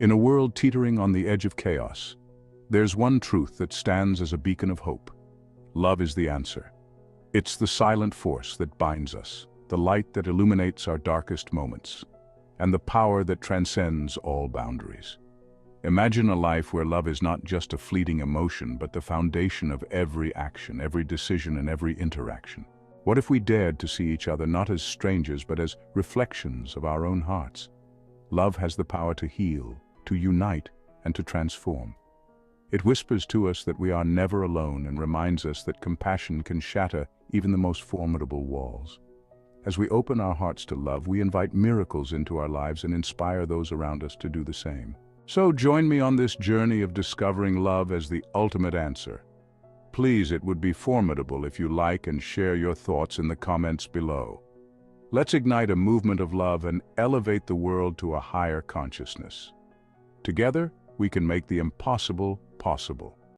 In a world teetering on the edge of chaos, there's one truth that stands as a beacon of hope. Love is the answer. It's the silent force that binds us, the light that illuminates our darkest moments, and the power that transcends all boundaries. Imagine a life where love is not just a fleeting emotion, but the foundation of every action, every decision, and every interaction. What if we dared to see each other not as strangers, but as reflections of our own hearts? Love has the power to heal, to unite, and to transform. It whispers to us that we are never alone and reminds us that compassion can shatter even the most formidable walls. As we open our hearts to love, we invite miracles into our lives and inspire those around us to do the same. So join me on this journey of discovering love as the ultimate answer. Please, it would be formidable if you like and share your thoughts in the comments below. Let's ignite a movement of love and elevate the world to a higher consciousness. Together, we can make the impossible possible.